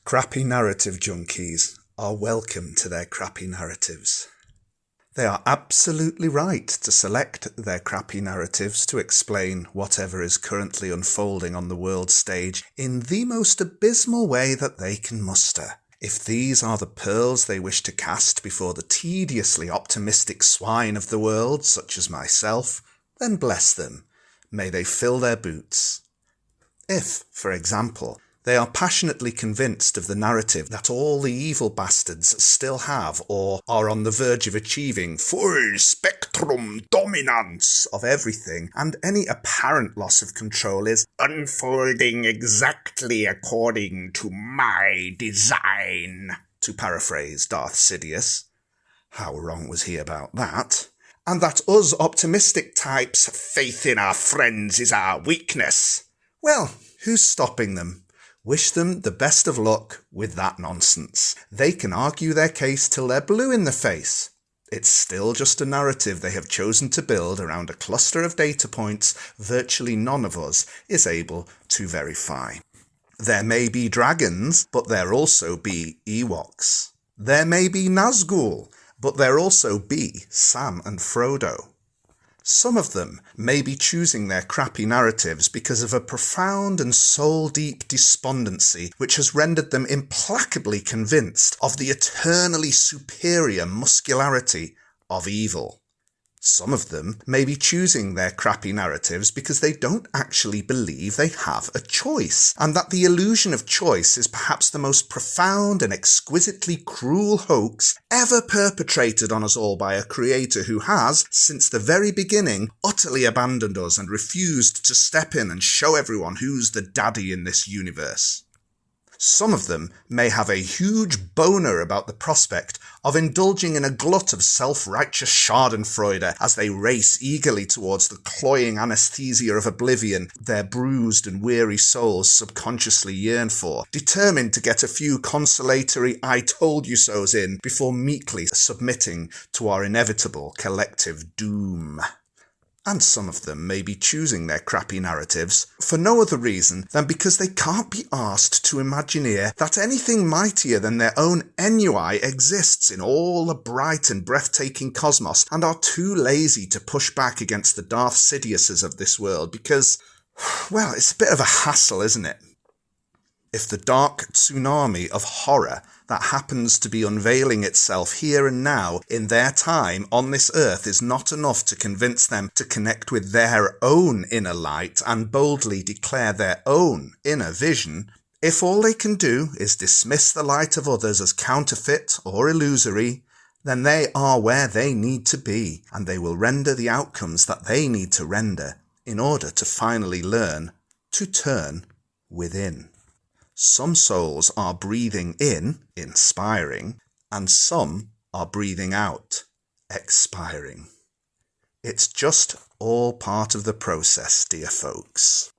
Crappy Narrative Junkies are welcome to their crappy narratives. They are absolutely right to select their crappy narratives to explain whatever is currently unfolding on the world stage in the most abysmal way that they can muster. If these are the pearls they wish to cast before the tediously optimistic swine of the world, such as myself, then bless them. May they fill their boots. If, for example, they are passionately convinced of the narrative that all the evil bastards still have or are on the verge of achieving full spectrum dominance of everything, and any apparent loss of control is unfolding exactly according to my design, to paraphrase Darth Sidious. How wrong was he about that? And that us optimistic types' faith in our friends is our weakness. Well, who's stopping them? Wish them the best of luck with that nonsense. They can argue their case till they're blue in the face. It's still just a narrative they have chosen to build around a cluster of data points virtually none of us is able to verify. There may be dragons, but there also be Ewoks. There may be Nazgul, but there also be Sam and Frodo. Some of them may be choosing their crappy narratives because of a profound and soul-deep despondency which has rendered them implacably convinced of the eternally superior muscularity of evil. Some of them may be choosing their crappy narratives because they don't actually believe they have a choice, and that the illusion of choice is perhaps the most profound and exquisitely cruel hoax ever perpetrated on us all by a creator who has, since the very beginning, utterly abandoned us and refused to step in and show everyone who's the daddy in this universe. Some of them may have a huge boner about the prospect of indulging in a glut of self-righteous schadenfreude as they race eagerly towards the cloying anesthesia of oblivion their bruised and weary souls subconsciously yearn for, determined to get a few consolatory I told you so's in before meekly submitting to our inevitable collective doom. And some of them may be choosing their crappy narratives for no other reason than because they can't be asked to imagineer that anything mightier than their own ennui exists in all the bright and breathtaking cosmos, and are too lazy to push back against the Darth Sidiouses of this world because, well, it's a bit of a hassle, isn't it? If the dark tsunami of horror that happens to be unveiling itself here and now in their time on this earth is not enough to convince them to connect with their own inner light and boldly declare their own inner vision, if all they can do is dismiss the light of others as counterfeit or illusory, then they are where they need to be, and they will render the outcomes that they need to render in order to finally learn to turn within. Some souls are breathing in, inspiring, and some are breathing out, expiring. It's just all part of the process, dear folks.